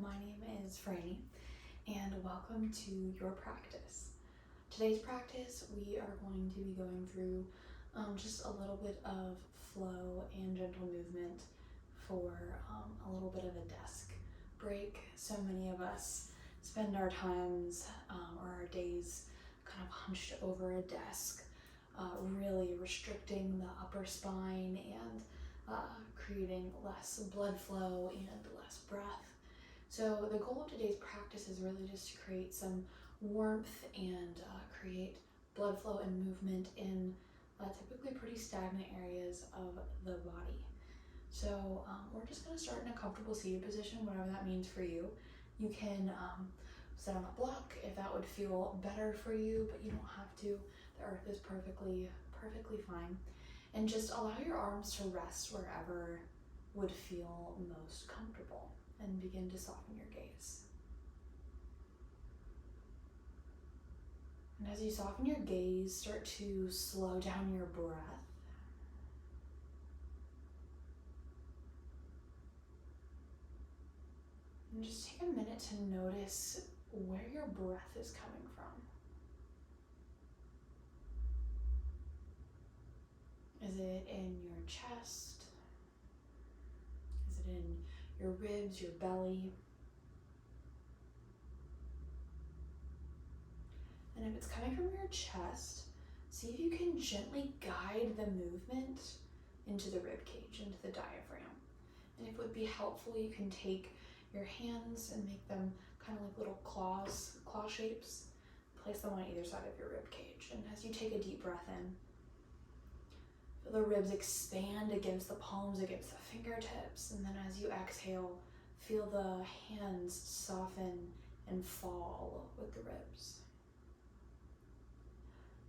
My name is Franny, and welcome to your practice. Today's practice, we are going to be going through just a little bit of flow and gentle movement for a little bit of a desk break. So many of us spend our times or our days kind of hunched over a desk, really restricting the upper spine and creating less blood flow and less breath. So the goal of today's practice is really just to create some warmth and create blood flow and movement in typically pretty stagnant areas of the body. So we're just going to start in a comfortable seated position, whatever that means for you. You can sit on a block if that would feel better for you, but you don't have to. The earth is perfectly fine. And just allow your arms to rest wherever would feel most comfortable, and begin to soften your gaze. And as you soften your gaze, start to slow down your breath. And just take a minute to notice where your breath is coming from. Is it in your chest? Is it in your ribs, your belly? And if it's coming from your chest, see if you can gently guide the movement into the rib cage, into the diaphragm. And if it would be helpful, you can take your hands and make them kind of like little claw shapes. Place them on either side of your rib cage. And as you take a deep breath in, feel the ribs expand against the palms, against the fingertips. And then as you exhale, feel the hands soften and fall with the ribs.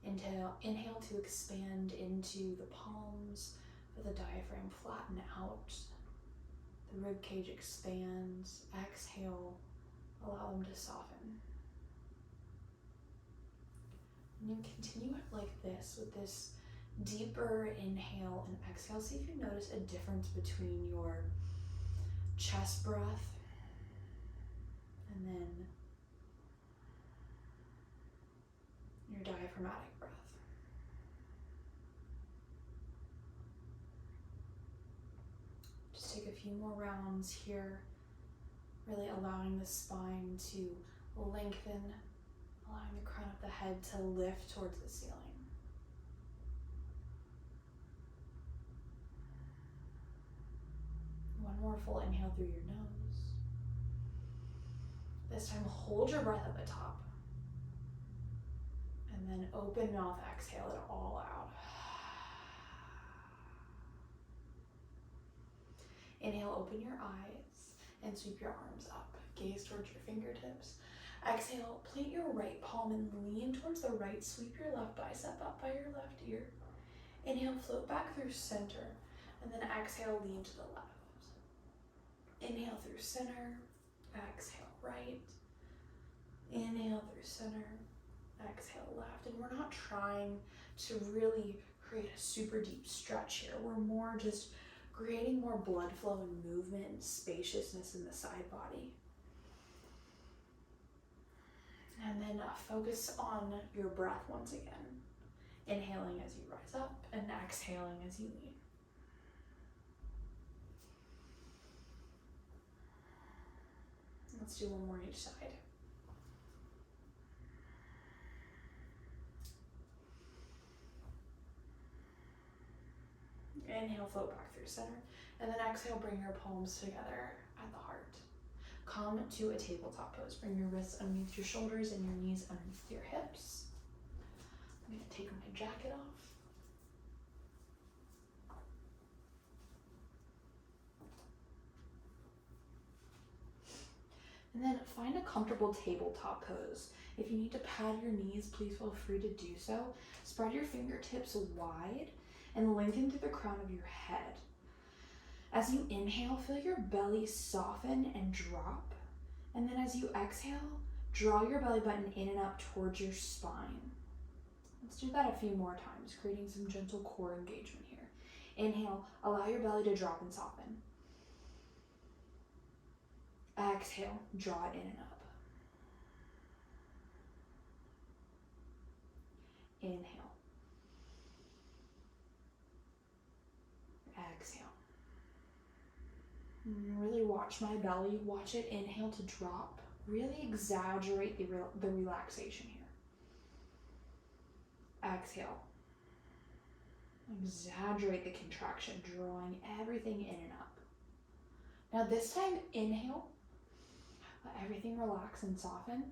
Inhale to expand into the palms, feel the diaphragm flatten out. The rib cage expands. Exhale, allow them to soften. And you continue it like this with this deeper inhale and exhale. See if you notice a difference between your chest breath and then your diaphragmatic breath. Just take a few more rounds here, really allowing the spine to lengthen, allowing the crown of the head to lift towards the ceiling. One more full inhale through your nose. This time, hold your breath at the top. And then open mouth, exhale it all out. Inhale, open your eyes and sweep your arms up. Gaze towards your fingertips. Exhale, plant your right palm and lean towards the right. Sweep your left bicep up by your left ear. Inhale, float back through center. And then exhale, lean to the left. Inhale through center. Exhale, right. Inhale through center. Exhale left. And we're not trying to really create a super deep stretch here. We're more just creating more blood flow and movement and spaciousness in the side body. And then focus on your breath once again. Inhaling as you rise up and exhaling as you lean. Let's do one more each side. Inhale, float back through center. And then exhale, bring your palms together at the heart. Come to a tabletop pose. Bring your wrists underneath your shoulders and your knees underneath your hips. I'm going to take my jacket off. And then find a comfortable tabletop pose. If you need to pad your knees, please feel free to do so. Spread your fingertips wide and lengthen through the crown of your head. As you inhale, feel your belly soften and drop. And then as you exhale, draw your belly button in and up towards your spine. Let's do that a few more times, creating some gentle core engagement here. Inhale, allow your belly to drop and soften. Exhale, draw it in and up. Inhale. Exhale. Really watch my belly. Watch it inhale to drop. Really exaggerate the relaxation here. Exhale. Exaggerate the contraction, drawing everything in and up. Now this time, inhale. Let everything relax and soften.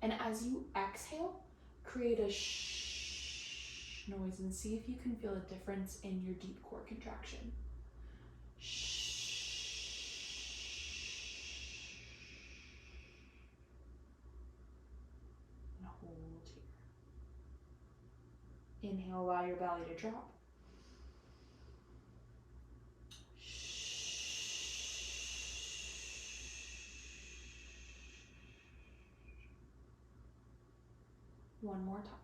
And as you exhale, create a shh noise and see if you can feel a difference in your deep core contraction. Shh. And hold here. Inhale, allow your belly to drop. One more time.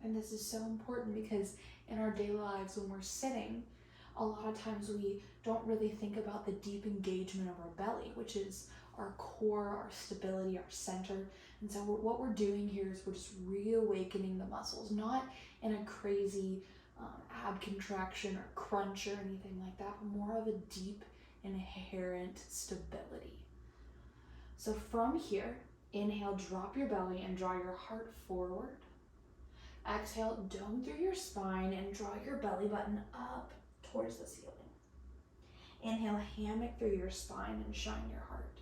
And this is so important because in our daily lives when we're sitting, a lot of times we don't really think about the deep engagement of our belly, which is our core, our stability, our center. And so what we're doing here is we're just reawakening the muscles, not in a crazy ab contraction or crunch or anything like that, but more of a deep inherent stability. So from here, inhale, drop your belly and draw your heart forward. Exhale, dome through your spine and draw your belly button up towards the ceiling. Inhale, hammock through your spine and shine your heart.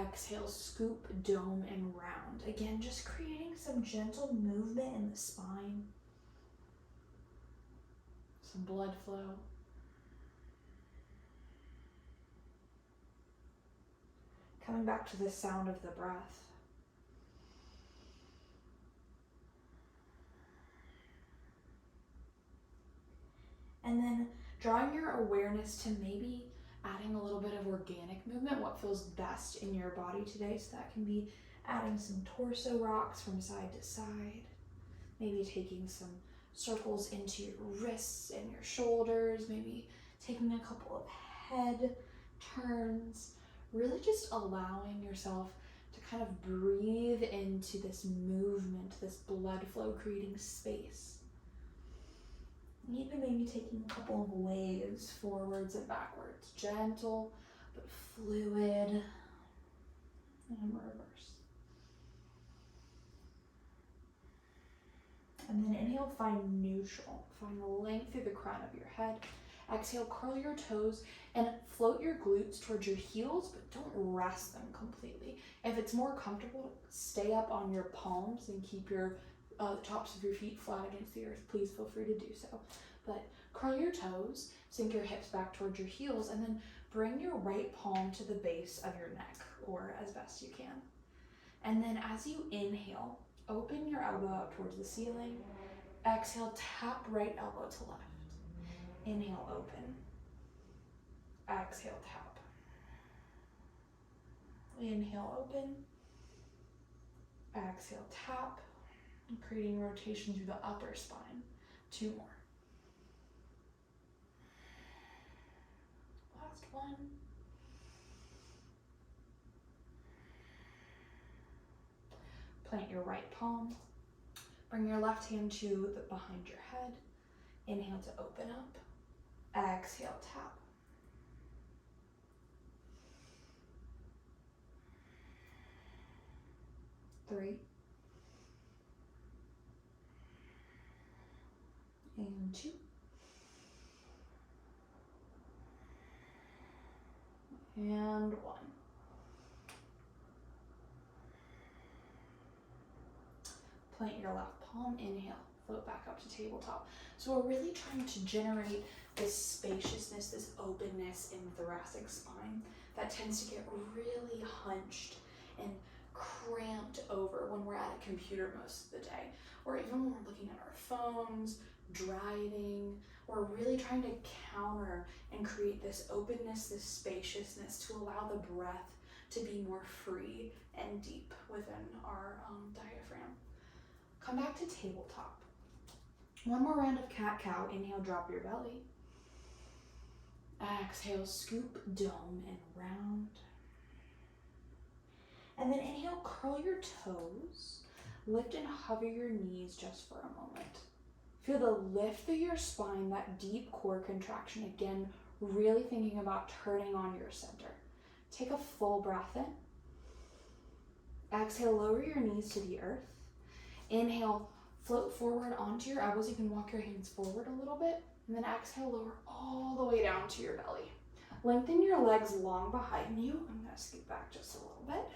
Exhale, scoop, dome, and round. Again, just creating some gentle movement in the spine. Some blood flow. Coming back to the sound of the breath. And then drawing your awareness to maybe adding a little bit of organic movement, what feels best in your body today. So that can be adding some torso rocks from side to side, maybe taking some circles into your wrists and your shoulders, maybe taking a couple of head turns, really just allowing yourself to kind of breathe into this movement, this blood flow, creating space. And even maybe taking a couple of waves forwards and backwards, gentle but fluid, and reverse. And then inhale, find neutral. Find the length through the crown of your head. Exhale, curl your toes and float your glutes towards your heels, but don't rest them completely. If it's more comfortable, stay up on your palms and keep your tops of your feet flat against the earth. Please feel free to do so. But curl your toes, sink your hips back towards your heels, and then bring your right palm to the base of your neck, or as best you can. And then as you inhale, open your elbow up towards the ceiling. Exhale, tap right elbow to left. Inhale, open. Exhale, tap. Inhale, open. Exhale, tap. And creating rotation through the upper spine. 2 more. Last one. Plant your right palm. Bring your left hand to behind your head. Inhale to open up. Exhale, tap. Three. And 2. And 1. Plant your left palm, inhale, float back up to tabletop. So we're really trying to generate this spaciousness, this openness in the thoracic spine that tends to get really hunched and cramped over when we're at a computer most of the day, or even when we're looking at our phones, driving. We're really trying to counter and create this openness, this spaciousness to allow the breath to be more free and deep within our diaphragm. Come back to tabletop. One more round of cat-cow. Inhale, drop your belly. Exhale, scoop, dome, and round. And then inhale, curl your toes. Lift and hover your knees just for a moment. Feel the lift through your spine, that deep core contraction. Again, really thinking about turning on your center. Take a full breath in. Exhale, lower your knees to the earth. Inhale, float forward onto your elbows. You can walk your hands forward a little bit. And then exhale, lower all the way down to your belly. Lengthen your legs long behind you. I'm going to scoot back just a little bit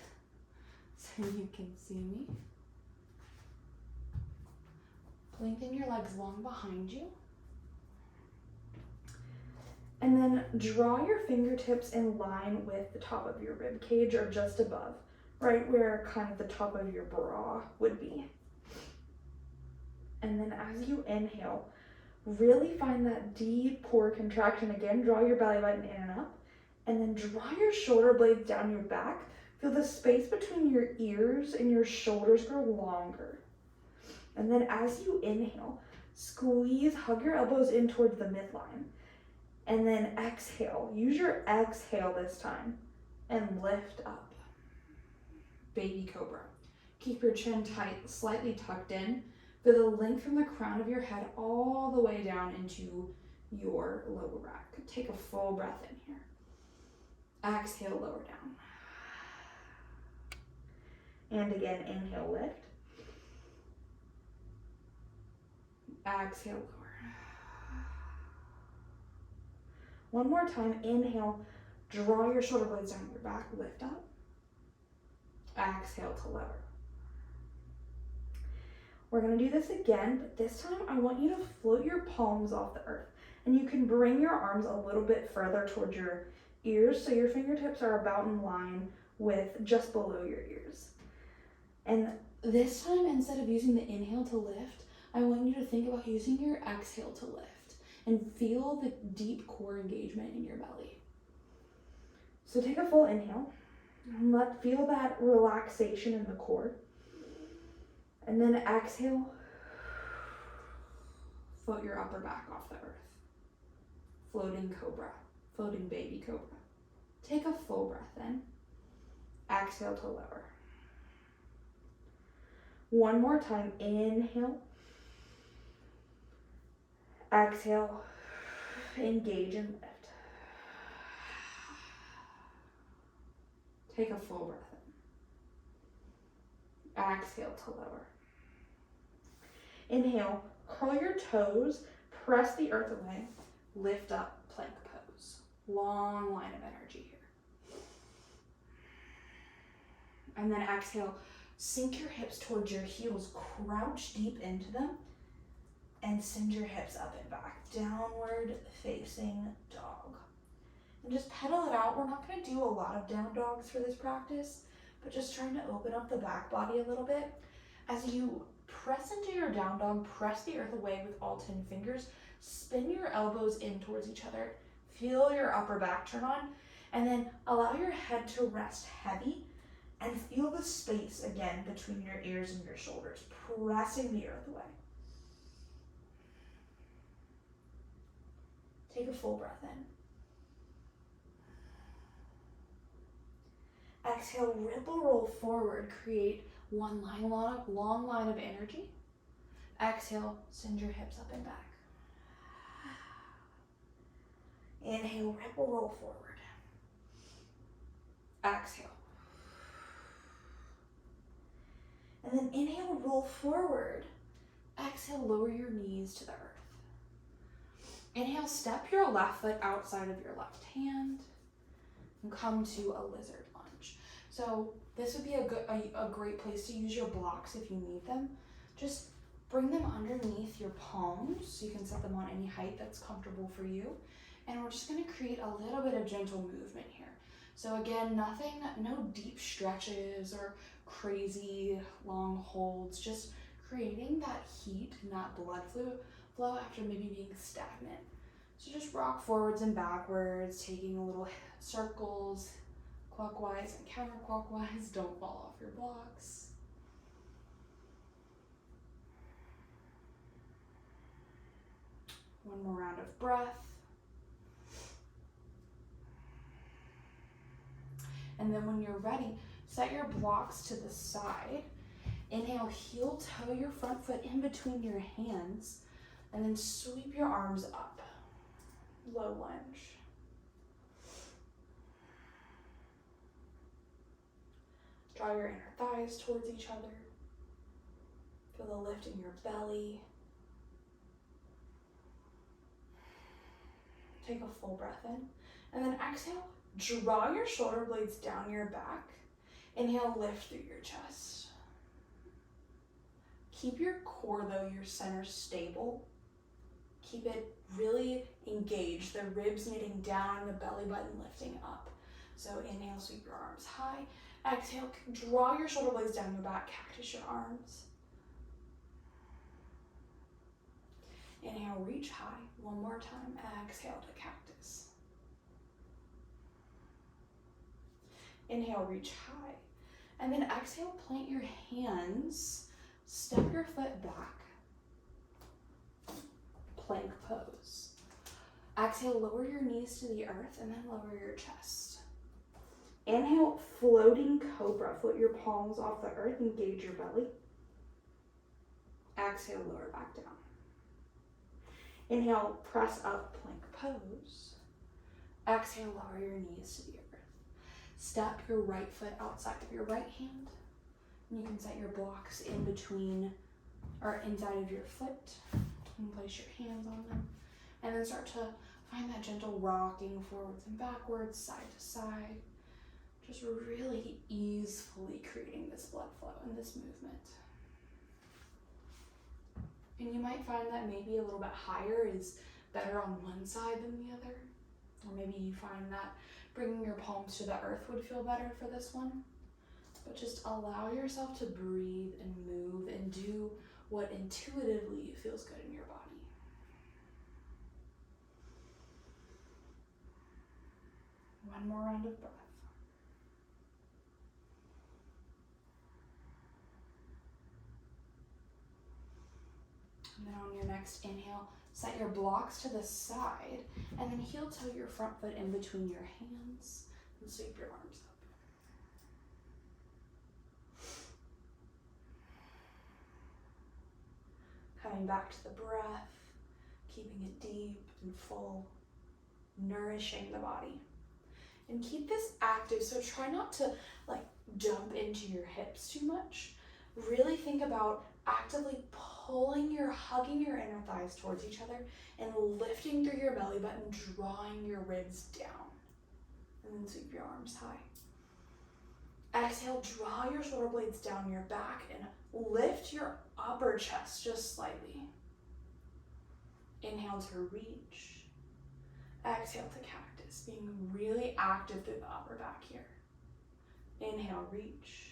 so you can see me. Lengthen your legs long behind you. And then draw your fingertips in line with the top of your rib cage or just above, right where kind of the top of your bra would be. And then as you inhale, really find that deep core contraction. Again, draw your belly button in and up. And then draw your shoulder blades down your back. Feel the space between your ears and your shoulders grow longer. And then as you inhale, squeeze, hug your elbows in towards the midline. And then exhale. Use your exhale this time and lift up. Baby cobra. Keep your chin tight, slightly tucked in. Feel the length from the crown of your head all the way down into your lower back. Take a full breath in here. Exhale, lower down. And again, inhale, lift. Exhale, lower. One more time, inhale, draw your shoulder blades down your back, lift up. Exhale to lower. We're gonna do this again, but this time I want you to float your palms off the earth. And you can bring your arms a little bit further towards your ears so your fingertips are about in line with just below your ears. And this time, instead of using the inhale to lift, I want you to think about using your exhale to lift and feel the deep core engagement in your belly. So take a full inhale and feel that relaxation in the core. And then exhale, float your upper back off the earth. Floating cobra, floating baby cobra. Take a full breath in. Exhale to lower. One more time, inhale. Exhale, engage and lift. Take a full breath in. Exhale to lower. Inhale, curl your toes, press the earth away, lift up, plank pose. Long line of energy here. And then exhale, sink your hips towards your heels, crouch deep into them, and send your hips up and back. Downward facing dog. And just pedal it out. We're not gonna do a lot of down dogs for this practice, but just trying to open up the back body a little bit. As you press into your down dog, press the earth away with all 10 fingers, spin your elbows in towards each other, feel your upper back turn on, and then allow your head to rest heavy and feel the space again between your ears and your shoulders, pressing the earth away. Take a full breath in. Exhale, ripple roll forward, create one long line of energy. Exhale, send your hips up and back. Inhale, ripple roll forward. Exhale. And then inhale, roll forward. Exhale, lower your knees to the earth. Inhale, step your left foot outside of your left hand and come to a lizard lunge. So this would be a great place to use your blocks if you need them. Just bring them underneath your palms so you can set them on any height that's comfortable for you. And we're just gonna create a little bit of gentle movement here. So again, no deep stretches or crazy long holds, just creating that heat and that blood flow after maybe being stagnant. So just rock forwards and backwards, taking a little circles, clockwise and counterclockwise. Don't fall off your blocks. One more round of breath. And then when you're ready, set your blocks to the side. Inhale, heel toe your front foot in between your hands, and then sweep your arms up. Low lunge. Draw your inner thighs towards each other. Feel the lift in your belly. Take a full breath in, and then exhale. Draw your shoulder blades down your back. Inhale, lift through your chest. Keep your core, though, your center stable. Keep it really engaged. The ribs knitting down, the belly button lifting up. So inhale, sweep your arms high. Exhale, draw your shoulder blades down your back, cactus your arms. Inhale, reach high. One more time. Exhale to cactus. Inhale, reach high. And then exhale, plant your hands. Step your foot back. Plank pose. Exhale, lower your knees to the earth and then lower your chest. Inhale, floating cobra. Foot your palms off the earth, engage your belly. Exhale, lower back down. Inhale, press up, plank pose. Exhale, lower your knees to the earth. Step your right foot outside of your right hand. You can set your blocks in between or inside of your foot and place your hands on them. And then start to find that gentle rocking forwards and backwards, side to side. Just really easily creating this blood flow and this movement. And you might find that maybe a little bit higher is better on one side than the other. Or maybe you find that bringing your palms to the earth would feel better for this one. But just allow yourself to breathe and move and do what intuitively feels good in your body. One more round of breath. And then on your next inhale, set your blocks to the side and then heel toe your front foot in between your hands and sweep your arms up. Coming back to the breath, keeping it deep and full, nourishing the body. And keep this active, so try not to jump into your hips too much. Really think about actively hugging your inner thighs towards each other and lifting through your belly button, drawing your ribs down. And then sweep your arms high. Exhale, draw your shoulder blades down your back and lift your upper chest just slightly. Inhale to reach. Exhale to cactus, being really active through the upper back here. Inhale, reach.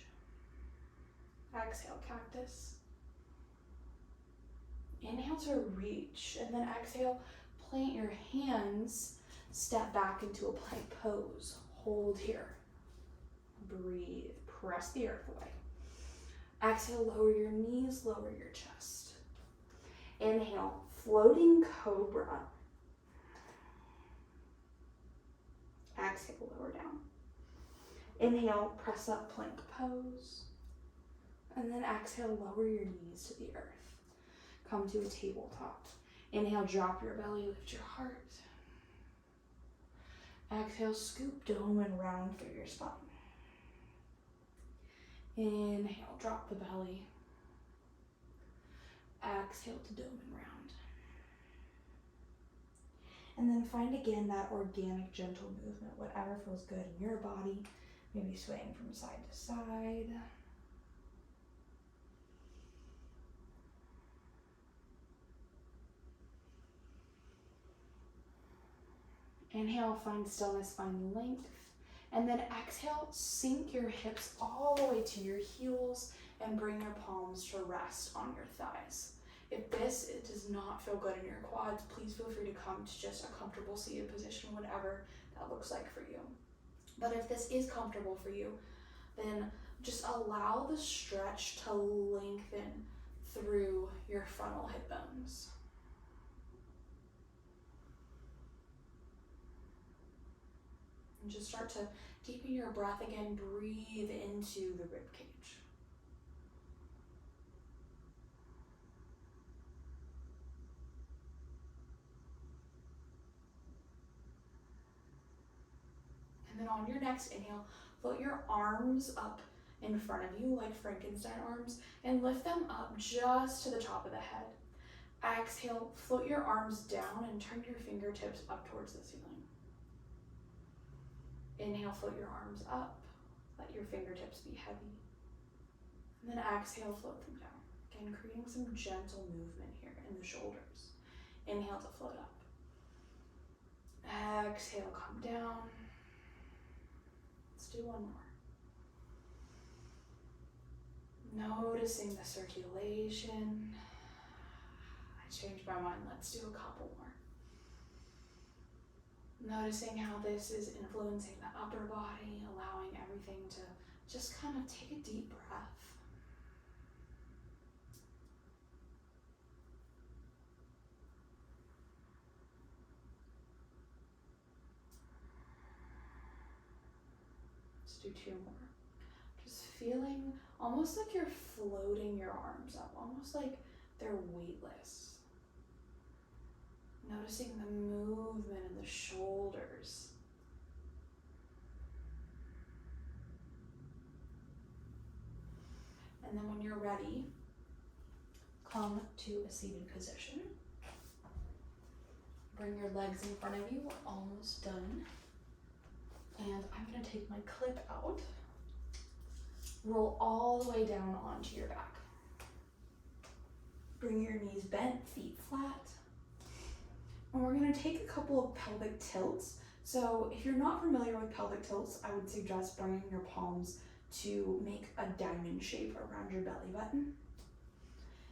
Exhale, cactus. Inhale to reach, and then exhale, plant your hands, step back into a plank pose. Hold here. Breathe, press the earth away. Exhale, lower your knees, lower your chest. Inhale, floating cobra. Exhale, lower down. Inhale, press up, plank pose. And then exhale, lower your knees to the earth. Come to a tabletop. Inhale, drop your belly, lift your heart. Exhale, scoop, dome, and round through your spine. Inhale, drop the belly. Exhale to dome and round. And then find again that organic, gentle movement, whatever feels good in your body. Maybe swaying from side to side. Inhale, find stillness, find length. And then exhale, sink your hips all the way to your heels and bring your palms to rest on your thighs. If it does not feel good in your quads, please feel free to come to just a comfortable seated position, whatever that looks like for you. But if this is comfortable for you, then just allow the stretch to lengthen through your frontal hip bones. And just start to deepen your breath again. Breathe into the rib cage. And then on your next inhale, float your arms up in front of you like Frankenstein arms and lift them up just to the top of the head. Exhale, float your arms down and turn your fingertips up towards the ceiling. Inhale, float your arms up, let your fingertips be heavy. And then exhale, float them down. Again, creating some gentle movement here in the shoulders. Inhale to float up. Exhale, come down. Let's do one more. Noticing the circulation. I changed my mind. Let's do a couple more. Noticing how this is influencing the upper body, allowing everything to just kind of take a deep breath. Let's do two more. Just feeling almost like you're floating your arms up, almost like they're weightless. Noticing the movement in the shoulders. And then when you're ready, come to a seated position. Bring your legs in front of you. We're almost done. And I'm going to take my clip out. Roll all the way down onto your back. Bring your knees bent, feet flat. And we're going to take a couple of pelvic tilts. So if you're not familiar with pelvic tilts, I would suggest bringing your palms to make a diamond shape around your belly button.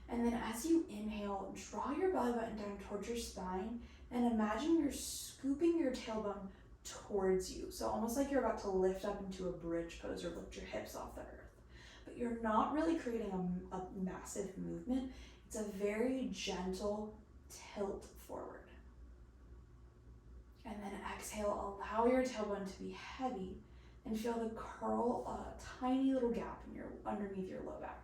And then as you inhale, draw your belly button down towards your spine and imagine you're scooping your tailbone towards you. So almost like you're about to lift up into a bridge pose or lift your hips off the earth. But you're not really creating a massive movement. It's a very gentle tilt forward. And then exhale, allow your tailbone to be heavy and feel the curl, a tiny little gap in underneath your low back.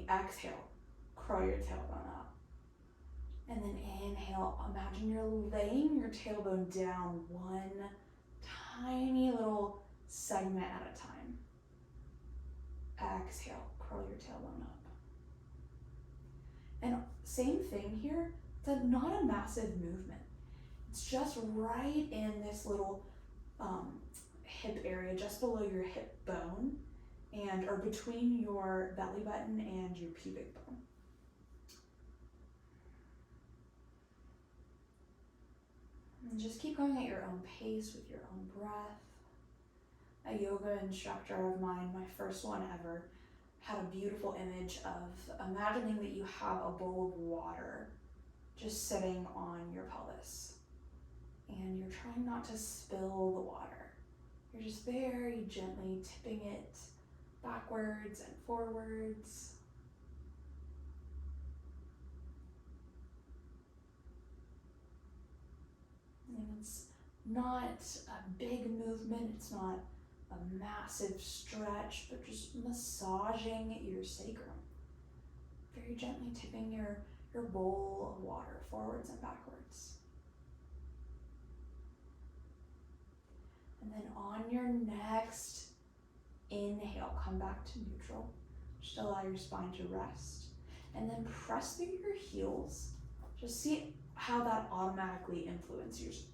Exhale, curl your tailbone up. And then inhale, imagine you're laying your tailbone down one tiny little segment at a time. Exhale, curl your tailbone up. And same thing here, it's not a massive movement. It's just right in this little hip area, just below your hip bone, or between your belly button and your pubic bone. And just keep going at your own pace with your own breath. A yoga instructor of mine, my first one ever, had a beautiful image of imagining that you have a bowl of water just sitting on your pelvis. And you're trying not to spill the water. You're just very gently tipping it backwards and forwards. And it's not a big movement, it's not a massive stretch, but just massaging your sacrum. Very gently tipping your bowl of water forwards and backwards. And then on your next inhale, come back to neutral. Just allow your spine to rest. And then press through your heels. Just see how that automatically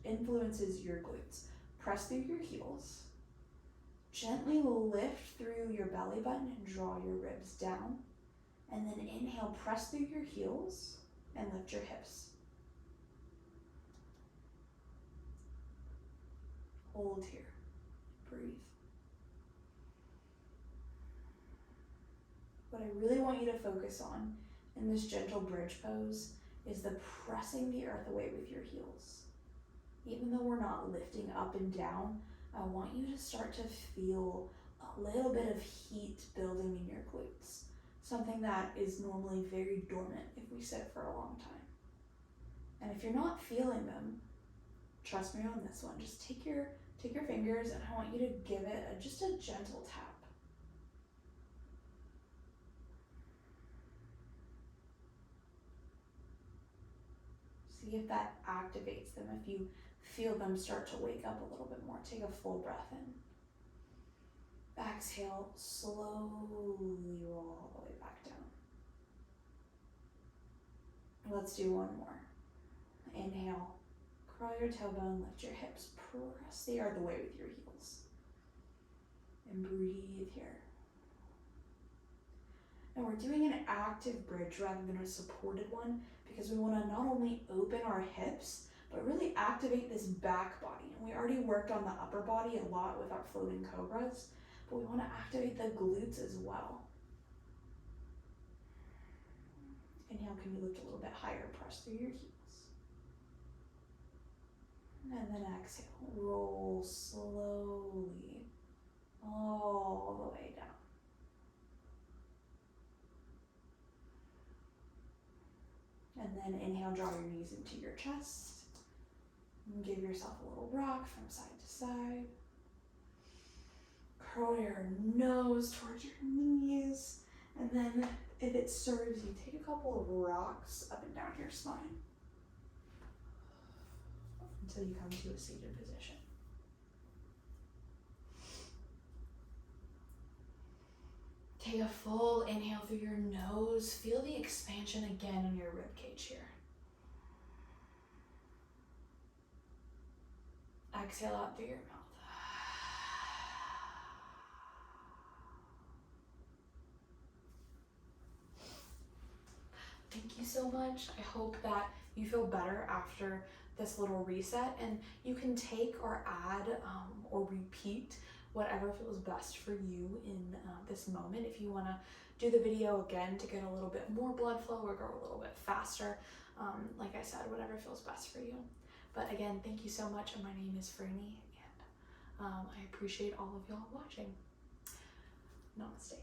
influences your glutes. Press through your heels. Gently lift through your belly button and draw your ribs down. And then inhale, press through your heels and lift your hips. Hold here. Breathe. What I really want you to focus on in this gentle bridge pose is the pressing the earth away with your heels. even though we're not lifting up and down, I want you to start to feel a little bit of heat building in your glutes. Something that is normally very dormant if we sit for a long time. And if you're not feeling them, trust me on this one, just take your fingers and I want you to give it just a gentle tap. See if that activates them, if you feel them start to wake up a little bit more. Take a full breath in. Exhale, slowly roll all the way back down. Let's do one more. Inhale, curl your tailbone, lift your hips, press the earth away with your heels. And breathe here. And we're doing an active bridge rather than a supported one because we want to not only open our hips, but really activate this back body. And we already worked on the upper body a lot with our floating cobras, but we want to activate the glutes as well. Inhale, can you lift a little bit higher, press through your heels. And then exhale, roll slowly all the way down. And then inhale, draw your knees into your chest. And give yourself a little rock from side to side. Curl your nose towards your knees. And then if it serves you, take a couple of rocks up and down your spine until you come to a seated position. Take a full inhale through your nose. Feel the expansion again in your rib cage here. Exhale out through your mouth. Thank you so much. I hope that you feel better after this little reset, and you can take or add or repeat whatever feels best for you in this moment. If you want to do the video again to get a little bit more blood flow or go a little bit faster, like I said, whatever feels best for you. But again, thank you so much, and my name is Franny, and I appreciate all of y'all watching. Namaste.